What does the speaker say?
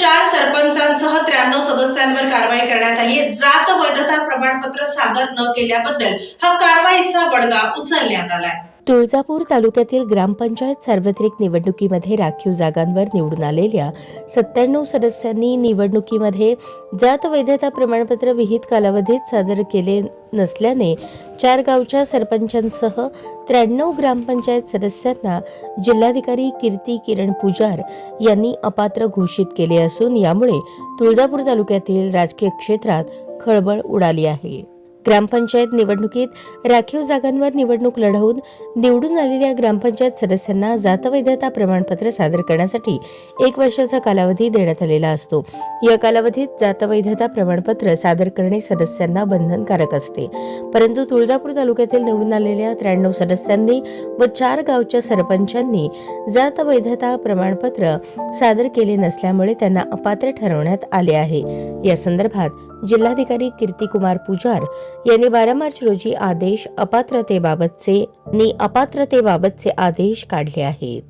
4 सरपंचांसह 93 सदस्यांवर कारवाई करण्यात आली आहे। जात वैधता प्रमाणपत्र सादर न केल्याबद्दल हा कारवाईचा बडगा उचलण्यात आलाय। तुळजापूर तालुक्यातील ग्रामपंचायत सार्वत्रिक निवडणुकीमध्ये राखीव जागांवर निवडून आलेल्या 97 सदस्यांनी निवडणुकीमध्ये जात वैधता प्रमाणपत्र विहित कालावधीत सादर केले नसल्याने 4 गावच्या सरपंचांसह 93 ग्रामपंचायत सदस्यांना जिल्हाधिकारी कीर्ती किरण पुजार यांनी अपात्र घोषित केले असून यामुळे तुळजापूर तालुक्यातील राजकीय क्षेत्रात खळबळ उडाली आहे। ग्रामपंचायत निवडणुकीत राखीव जागांवर निवडणूक लढवून निवडून आलेल्या ग्रामपंचायत सदस्यांना जातवैधता प्रमाणपत्र सादर करण्यासाठी 1 वर्षाचा कालावधी देण्यात आलेला असतो। या कालावधीत जातवैधता प्रमाणपत्र सादर करणे सदस्यांना बंधनकारक असते, परंतु तुळजापूर तालुक्यातील निवडून आलेल्या 93 सदस्यांनी व 4 गावच्या सरपंचांनी जातवैधता प्रमाणपत्र सादर केले नसल्यामुळे त्यांना अपात्र ठरवण्यात आले आहे। या संदर्भात जिल्हाधिकारी कीर्तिकुमार पुजार यांनी 12 मार्च रोजी अपात्रतेबाबतचे आदेश काढले आहेत।